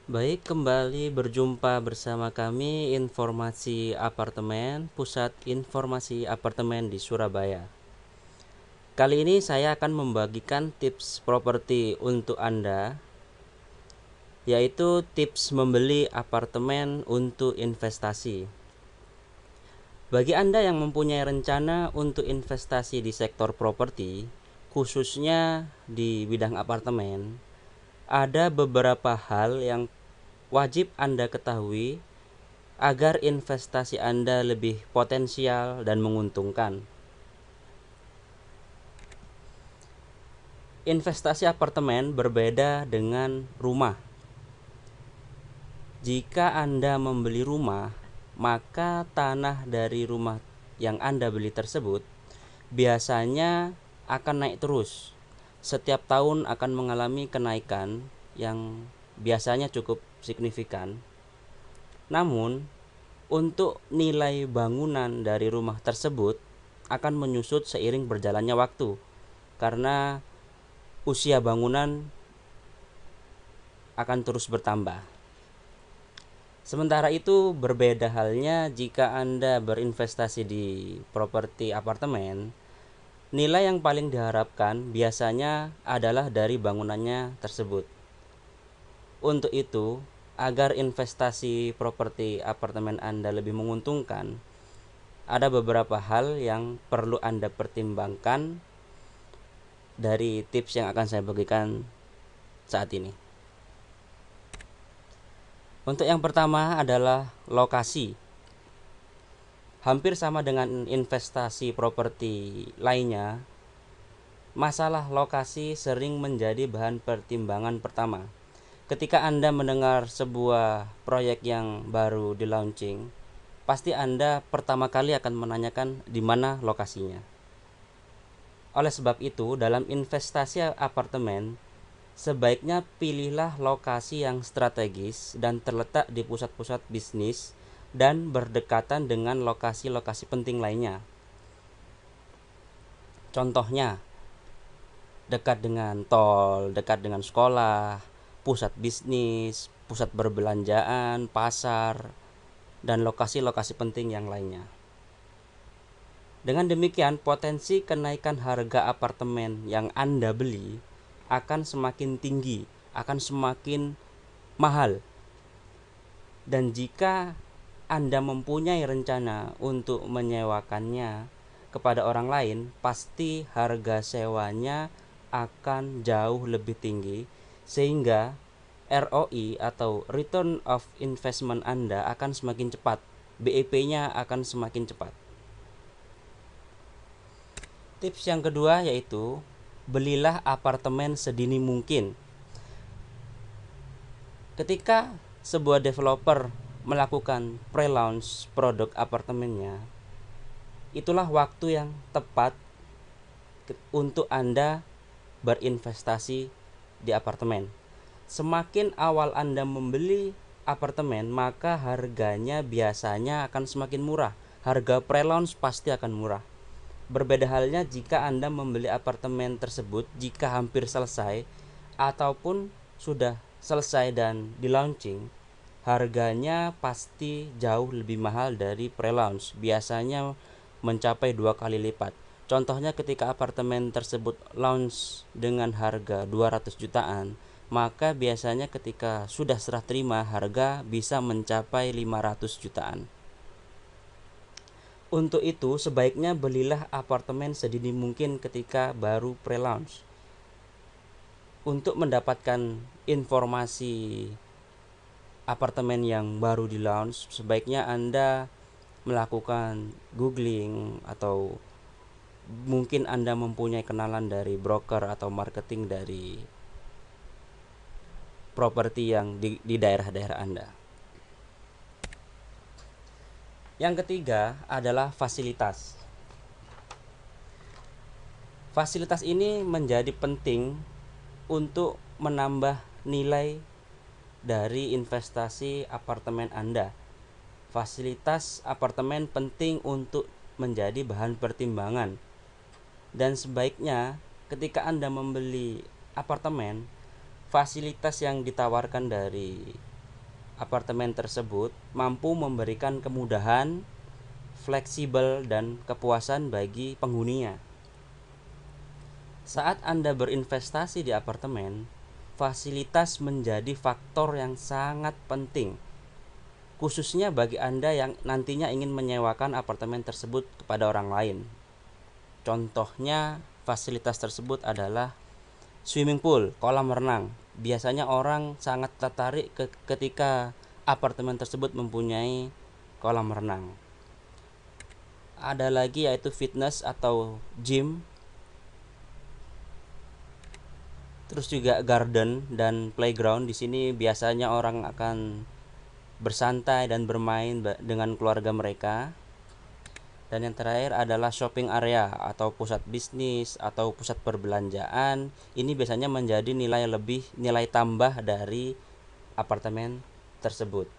Baik, kembali berjumpa bersama kami Informasi Apartemen, Pusat Informasi Apartemen di Surabaya. Kali ini saya akan membagikan tips properti untuk Anda, yaitu tips membeli apartemen untuk investasi. Bagi Anda yang mempunyai rencana untuk investasi di sektor properti, khususnya di bidang apartemen, ada beberapa hal yang wajib Anda ketahui agar investasi Anda lebih potensial dan menguntungkan. Investasi apartemen berbeda dengan rumah. Jika Anda membeli rumah, maka tanah dari rumah yang Anda beli tersebut biasanya akan naik terus. Setiap tahun akan mengalami kenaikan yang biasanya cukup signifikan. Namun, untuk nilai bangunan dari rumah tersebut akan menyusut seiring berjalannya waktu, karena usia bangunan akan terus bertambah. Sementara itu, berbeda halnya jika Anda berinvestasi di properti apartemen. Nilai yang paling diharapkan biasanya adalah dari bangunannya tersebut. Untuk itu, agar investasi properti apartemen Anda lebih menguntungkan, ada beberapa hal yang perlu Anda pertimbangkan dari tips yang akan saya bagikan saat ini. Untuk yang pertama adalah lokasi. Hampir sama dengan investasi properti lainnya, masalah lokasi sering menjadi bahan pertimbangan pertama. Ketika Anda mendengar sebuah proyek yang baru di launching, pasti Anda pertama kali akan menanyakan di mana lokasinya. Oleh sebab itu, dalam investasi apartemen, sebaiknya pilihlah lokasi yang strategis dan terletak di pusat-pusat bisnis dan berdekatan dengan lokasi-lokasi penting lainnya. Contohnya, dekat dengan tol, dekat dengan sekolah, pusat bisnis, pusat perbelanjaan, pasar, dan lokasi-lokasi penting yang lainnya. Dengan demikian, potensi kenaikan harga apartemen yang Anda beli akan semakin tinggi, akan semakin mahal. Dan jika Anda mempunyai rencana untuk menyewakannya kepada orang lain, pasti harga sewanya akan jauh lebih tinggi, sehingga ROI atau Return of Investment Anda akan semakin cepat, BEP-nya akan semakin cepat. Tips yang kedua yaitu belilah apartemen sedini mungkin. Ketika sebuah developer melakukan pre-launch produk apartemennya, itulah waktu yang tepat untuk Anda berinvestasi di apartemen. Semakin awal Anda membeli apartemen, maka harganya biasanya akan semakin murah. Harga pre-launch pasti akan murah. Berbeda halnya jika Anda membeli apartemen tersebut jika hampir selesai ataupun sudah selesai dan di launching, harganya pasti jauh lebih mahal dari pre-launch, biasanya mencapai 2 kali lipat. Contohnya ketika apartemen tersebut launch dengan harga 200 jutaan, maka biasanya ketika sudah serah terima harga bisa mencapai 500 jutaan. Untuk itu, sebaiknya belilah apartemen sedini mungkin ketika baru pre-launch. Untuk mendapatkan informasi apartemen yang baru di launch, sebaiknya Anda melakukan googling atau mungkin Anda mempunyai kenalan dari broker atau marketing dari properti yang di daerah-daerah Anda. Yang ketiga adalah fasilitas. Fasilitas ini menjadi penting untuk menambah nilai dari investasi apartemen Anda. Fasilitas apartemen penting untuk menjadi bahan pertimbangan. Dan sebaiknya ketika Anda membeli apartemen, fasilitas yang ditawarkan dari apartemen tersebut mampu memberikan kemudahan, fleksibel, dan kepuasan bagi penghuninya. Saat Anda berinvestasi di apartemen, fasilitas menjadi faktor yang sangat penting, khususnya bagi Anda yang nantinya ingin menyewakan apartemen tersebut kepada orang lain. Contohnya, fasilitas tersebut adalah swimming pool, kolam renang. Biasanya orang sangat tertarik ketika apartemen tersebut mempunyai kolam renang. Ada lagi yaitu fitness atau gym. Terus juga garden dan playground. Di sini biasanya orang akan bersantai dan bermain dengan keluarga mereka. Dan yang terakhir adalah shopping area atau pusat bisnis atau pusat perbelanjaan. Ini biasanya menjadi nilai tambah dari apartemen tersebut.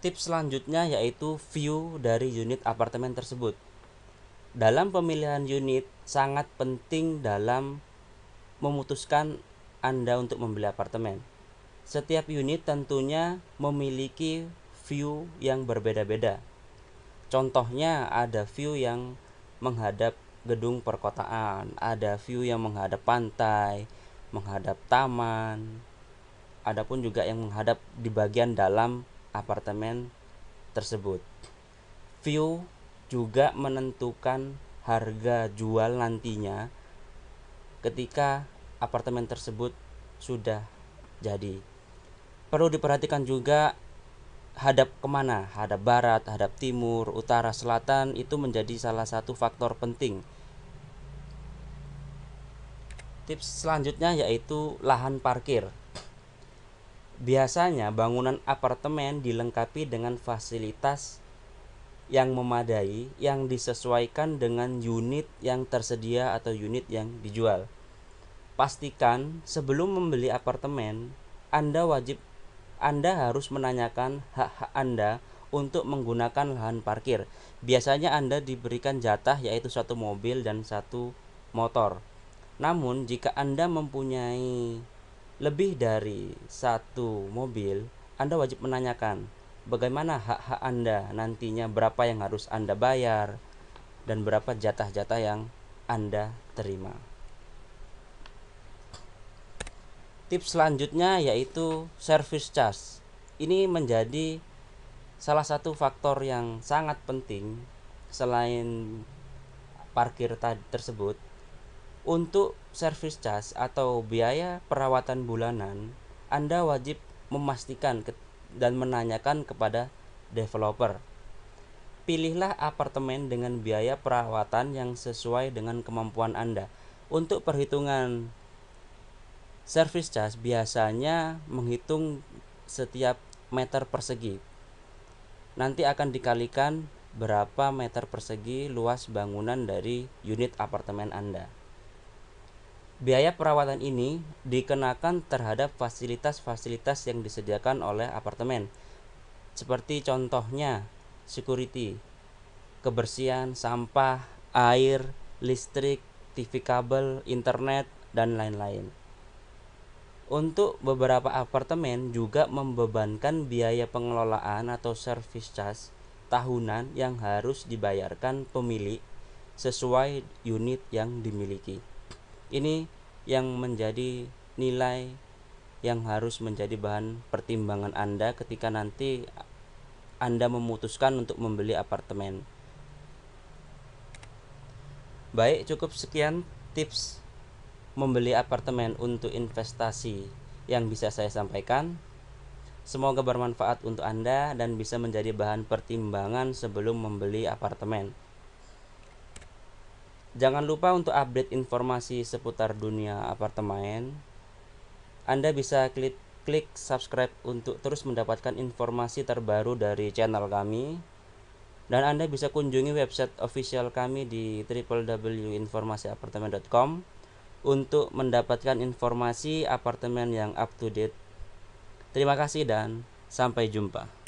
Tips selanjutnya yaitu view dari unit apartemen tersebut. Dalam pemilihan unit sangat penting dalam memutuskan Anda untuk membeli apartemen. Setiap unit tentunya memiliki view yang berbeda-beda. Contohnya ada view yang menghadap gedung perkotaan, ada view yang menghadap pantai, menghadap taman, adapun juga yang menghadap di bagian dalam apartemen tersebut. View juga menentukan harga jual nantinya ketika apartemen tersebut sudah jadi. Perlu diperhatikan juga hadap kemana, hadap barat, hadap timur, utara, selatan, itu menjadi salah satu faktor penting. Tips selanjutnya yaitu lahan parkir. Biasanya bangunan apartemen dilengkapi dengan fasilitas yang memadai yang disesuaikan dengan unit yang tersedia atau unit yang dijual. Pastikan sebelum membeli apartemen, Anda harus menanyakan hak-hak Anda untuk menggunakan lahan parkir. Biasanya Anda diberikan jatah yaitu 1 mobil dan 1 motor. Namun jika Anda mempunyai lebih dari 1 mobil, Anda wajib menanyakan bagaimana hak-hak Anda nantinya, berapa yang harus Anda bayar, dan berapa jatah-jatah yang Anda terima. Tips selanjutnya yaitu service charge. Ini menjadi salah satu faktor yang sangat penting selain parkir tersebut. Untuk service charge atau biaya perawatan bulanan, Anda wajib memastikan dan menanyakan kepada developer. Pilihlah apartemen dengan biaya perawatan yang sesuai dengan kemampuan Anda. Untuk perhitungan service charge biasanya menghitung setiap meter persegi. Nanti akan dikalikan berapa meter persegi luas bangunan dari unit apartemen Anda. Biaya perawatan ini dikenakan terhadap fasilitas-fasilitas yang disediakan oleh apartemen. Seperti contohnya security, kebersihan, sampah, air, listrik, TV kabel, internet, dan lain-lain. Untuk beberapa apartemen juga membebankan biaya pengelolaan atau service charge tahunan yang harus dibayarkan pemilik sesuai unit yang dimiliki. Ini yang menjadi nilai yang harus menjadi bahan pertimbangan Anda ketika nanti Anda memutuskan untuk membeli apartemen. Baik, cukup sekian tips membeli apartemen untuk investasi yang bisa saya sampaikan. Semoga bermanfaat untuk Anda dan bisa menjadi bahan pertimbangan sebelum membeli apartemen. Jangan lupa untuk update informasi seputar dunia apartemen. Anda bisa klik subscribe untuk terus mendapatkan informasi terbaru dari channel kami. Dan Anda bisa kunjungi website official kami di www.informasiapartemen.com untuk mendapatkan informasi apartemen yang up to date. Terima kasih dan sampai jumpa.